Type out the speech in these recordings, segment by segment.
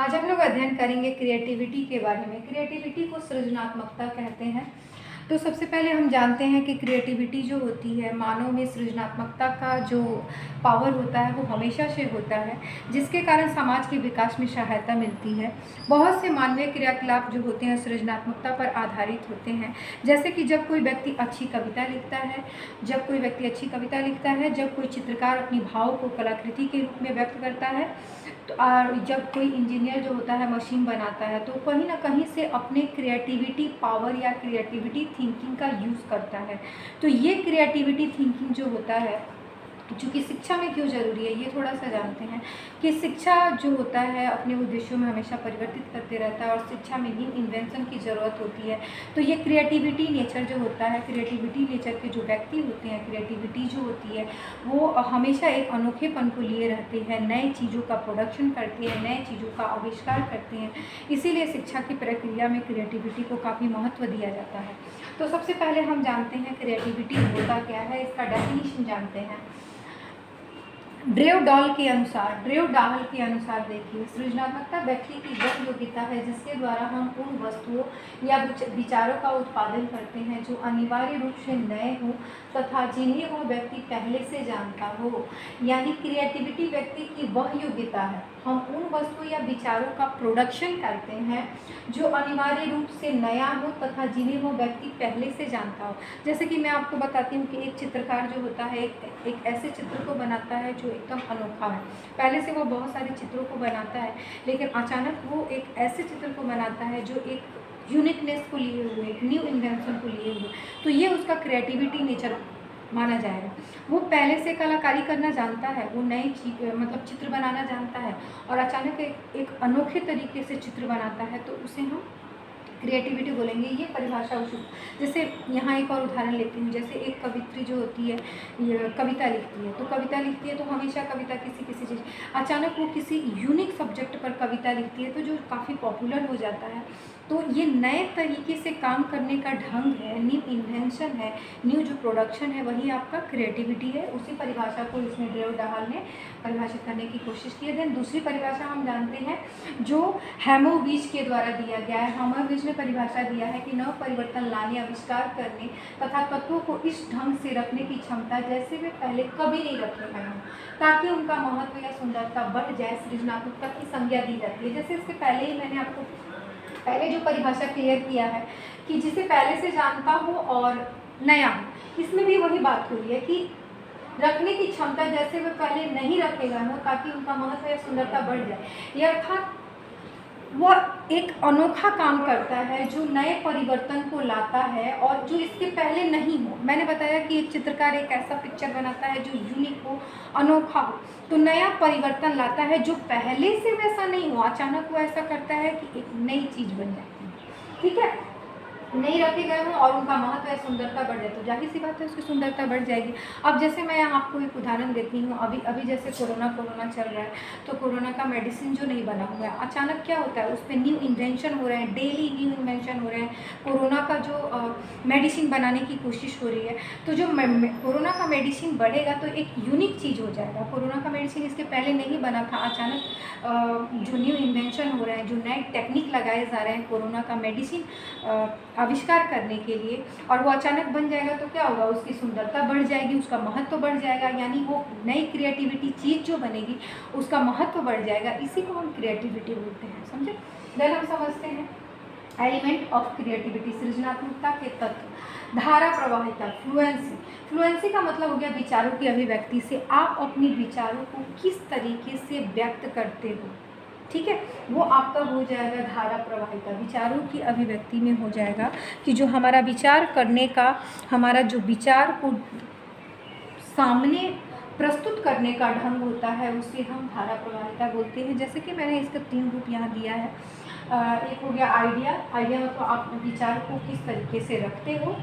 आज हम लोग अध्ययन करेंगे क्रिएटिविटी के बारे में। क्रिएटिविटी को सृजनात्मकता कहते हैं। तो सबसे पहले हम जानते हैं कि क्रिएटिविटी जो होती है, मानव में सृजनात्मकता का जो पावर होता है वो हमेशा से होता है, जिसके कारण समाज के विकास में सहायता मिलती है। बहुत से मानवीय क्रियाकलाप जो होते हैं सृजनात्मकता पर आधारित होते हैं। जैसे कि जब कोई व्यक्ति अच्छी कविता लिखता है, जब कोई चित्रकार अपनी भाव को कलाकृति के रूप में व्यक्त करता है, तो और जब कोई इंजीनियर जो होता है मशीन बनाता है, तो कहीं ना कहीं से अपने क्रिएटिविटी पावर या क्रिएटिविटी थिंकिंग का यूज़ करता है। तो ये क्रिएटिविटी थिंकिंग जो होता है, चूँकि शिक्षा में क्यों ज़रूरी है ये थोड़ा सा जानते हैं कि शिक्षा जो होता है अपने उद्देश्यों में हमेशा परिवर्तित करते रहता है और शिक्षा में न्यू इन्वेंशन की ज़रूरत होती है। तो ये क्रिएटिविटी नेचर जो होता है, क्रिएटिविटी नेचर के जो व्यक्ति होते हैं, क्रिएटिविटी जो होती है वो हमेशा एक अनोखेपन को लिए रहते हैं, नए चीज़ों का प्रोडक्शन करते हैं, नए चीज़ों का आविष्कार करते हैं। इसीलिए शिक्षा की प्रक्रिया में क्रिएटिविटी को काफ़ी महत्व दिया जाता है। तो सबसे पहले हम जानते हैं क्रिएटिविटी होता क्या है, इसका डेफिनेशन जानते हैं। ड्रेव डॉल के अनुसार देखिए, सृजनात्मकता व्यक्ति की वह योग्यता है जिसके द्वारा हम उन वस्तुओं या विचारों का उत्पादन करते हैं जो अनिवार्य रूप से नए हों तथा जिन्हें वह व्यक्ति पहले से जानता हो। यानी क्रिएटिविटी व्यक्ति की वह योग्यता है, हम उन वस्तुओं या विचारों का प्रोडक्शन करते हैं जो अनिवार्य रूप से नया हो तथा जिन्हें वो व्यक्ति पहले से जानता हो। जैसे कि मैं आपको बताती हूँ कि एक चित्रकार जो होता है एक ऐसे चित्र को बनाता है जो एकदम अनोखा है। पहले से वो बहुत सारे चित्रों को बनाता है, लेकिन अचानक वो एक ऐसे चित्र को बनाता है जो एक यूनिकनेस को लिए हुए, एक न्यू इन्वेंशन को लिए हुए। तो ये उसका क्रिएटिविटी नेचर माना जाएगा। वो पहले से कलाकारी करना जानता है, वो नई मतलब चित्र बनाना जानता है और अचानक एक अनोखे तरीके से चित्र बनाता है, तो उसे हम क्रिएटिविटी बोलेंगे। ये परिभाषा उस, जैसे यहाँ एक और उदाहरण लेती हूँ। जैसे एक कवित्री जो होती है ये कविता लिखती है तो हमेशा कविता किसी चीज़, अचानक वो किसी यूनिक सब्जेक्ट पर कविता लिखती है तो जो काफ़ी पॉपुलर हो जाता है। तो ये नए तरीके से काम करने का ढंग है, न्यू इन्वेंशन है, न्यू जो प्रोडक्शन है, वही आपका क्रिएटिविटी है। उसी परिभाषा को इसमें ड्रेव डहाल ने परिभाषित करने की कोशिश की है। देन दूसरी परिभाषा हम जानते हैं जो हेमोविच के द्वारा दिया गया है। हेमोविच ने परिभाषा दिया है कि नव परिवर्तन लाने, आविष्कार करने तथा तत्वों को इस ढंग से रखने की क्षमता जैसे वे पहले कभी नहीं रखे गए हों ताकि उनका महत्व या सुंदरता बढ़ जाए, सृजनात्मकता की संज्ञा दी जाती है। जैसे इससे पहले ही मैंने आपको पहले जो परिभाषा क्लियर किया है कि जिसे पहले से जानता हो और नया हो, इसमें भी वही बात हुई है कि रखने की क्षमता जैसे वे पहले नहीं रखे गए हों ताकि उनका महत्व या सुंदरता बढ़ जाए। ये अर्थात वह एक अनोखा काम करता है जो नए परिवर्तन को लाता है और जो इसके पहले नहीं हो। मैंने बताया कि एक चित्रकार एक ऐसा पिक्चर बनाता है जो यूनिक हो, अनोखा हो, तो नया परिवर्तन लाता है जो पहले से वैसा नहीं हो। अचानक वो ऐसा करता है कि एक नई चीज़ बन जाती है, ठीक है, नहीं रखे गए हों और उनका महत्व या सुंदरता बढ़ जाए तो जाहिर सी बात है उसकी सुंदरता बढ़ जाएगी। अब जैसे मैं यहाँ आपको एक उदाहरण देती हूँ, अभी जैसे कोरोना चल रहा है, तो कोरोना का मेडिसिन जो नहीं बना हुआ है, अचानक क्या होता है उस पर न्यू इन्वेंशन हो रहे हैं, डेली न्यू इन्वेंशन हो रहे हैं। कोरोना का जो मेडिसिन बनाने की कोशिश हो रही है, तो जो कोरोना का मेडिसिन बढ़ेगा तो एक यूनिक चीज़ हो जाएगा। कोरोना का मेडिसिन इसके पहले नहीं बना था, अचानक जो न्यू इन्वेंशन हो रहे हैं, जो नए टेक्निक लगाए जा रहे हैं कोरोना का मेडिसिन आविष्कार करने के लिए, और वो अचानक बन जाएगा तो क्या होगा, उसकी सुंदरता बढ़ जाएगी, उसका महत्व बढ़ जाएगा। यानी वो नई क्रिएटिविटी चीज़ जो बनेगी उसका महत्व बढ़ जाएगा। इसी को हम क्रिएटिविटी बोलते हैं, समझे। देन हम समझते हैं एलिमेंट ऑफ क्रिएटिविटी, सृजनात्मकता के तत्व। धारा प्रवाहिता, फ्लुएंसी का मतलब हो गया विचारों की अभिव्यक्ति से आप अपने विचारों को किस तरीके से व्यक्त करते हो, ठीक है, वो आपका हो जाएगा धारा प्रवाहिता। विचारों की अभिव्यक्ति में हो जाएगा कि जो हमारा विचार करने का, हमारा जो विचार को सामने प्रस्तुत करने का ढंग होता है उसे हम धारा प्रवाहिता बोलते हैं। जैसे कि मैंने इसका 3 रूप यहाँ दिया है। एक हो गया आइडिया मतलब आप विचार को किस तरीके से रखते हो।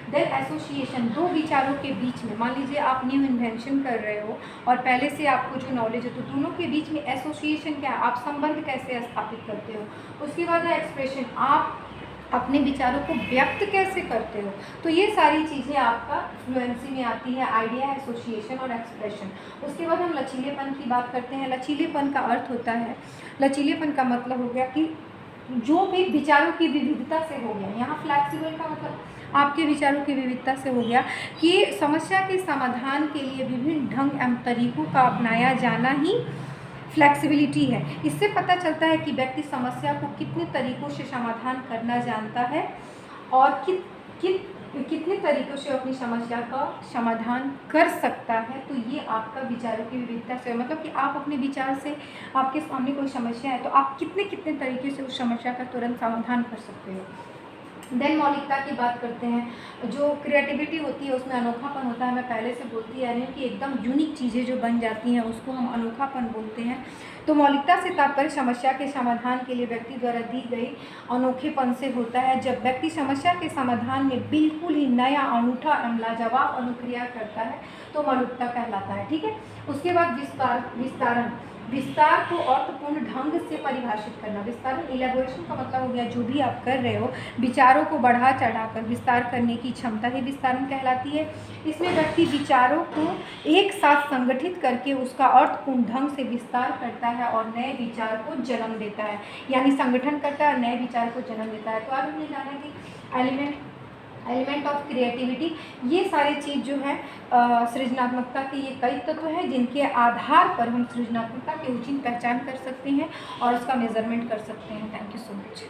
देन एसोसिएशन, दो विचारों के बीच में, मान लीजिए आप न्यू इन्वेंशन कर रहे हो और पहले से आपको जो नॉलेज है, तो दोनों के बीच में एसोसिएशन क्या है, आप संबंध कैसे स्थापित करते हो। उसके बाद है एक्सप्रेशन, आप अपने विचारों को व्यक्त कैसे करते हो। तो ये सारी चीज़ें आपका फ्लुएंसी में आती है, आइडिया, एसोसिएशन और एक्सप्रेशन। उसके बाद हम लचीलेपन की बात करते हैं। लचीलेपन का अर्थ होता है, लचीलेपन का मतलब हो गया कि जो भी विचारों की विविधता से हो गया, यहाँ फ्लैक्सिबल का मतलब आपके विचारों की विविधता से हो गया कि समस्या के समाधान के लिए विभिन्न ढंग एवं तरीकों का अपनाया जाना ही फ्लैक्सिबिलिटी है। इससे पता चलता है कि व्यक्ति समस्या को कितने तरीकों से समाधान करना जानता है और कितने तरीकों से अपनी समस्या का समाधान कर सकता है। तो ये आपका विचारों की विविधता से, मतलब कि आप अपने विचार से, आपके सामने कोई समस्या है तो आप कितने तरीके से उस समस्या का तुरंत समाधान कर सकते हो। देन मौलिकता की बात करते हैं। जो क्रिएटिविटी होती है उसमें अनोखापन होता है। मैं पहले से बोलती आ रही हूँ कि एकदम यूनिक चीज़ें जो बन जाती हैं उसको हम अनोखापन बोलते हैं। तो मौलिकता से तात्पर्य समस्या के समाधान के लिए व्यक्ति द्वारा दी गई अनोखेपन से होता है। जब व्यक्ति समस्या के समाधान में बिल्कुल ही नया, अनूठा एवं लाजवाब अनुक्रिया करता है तो मौलिकता कहलाता है। ठीक है। उसके बाद विस्तारण, विस्तार को अर्थपूर्ण ढंग से परिभाषित करना। विस्तारण, इलेबोरेशन का मतलब हो गया जो भी आप कर रहे हो, विचारों को बढ़ा चढ़ाकर विस्तार करने की क्षमता ही विस्तारण कहलाती है। इसमें व्यक्ति विचारों को एक साथ संगठित करके उसका अर्थपूर्ण ढंग से विस्तार करता है और नए विचार को जन्म देता है, यानी संगठन करता है, नए विचार को जन्म देता है। तो आज हमने जाना कि एलिमेंट ऑफ क्रिएटिविटी, ये सारी चीज़ जो है सृजनात्मकता के ये कई तत्व हैं जिनके आधार पर हम सृजनात्मकता की उचित पहचान कर सकते हैं और उसका मेजरमेंट कर सकते हैं। Thank you so much.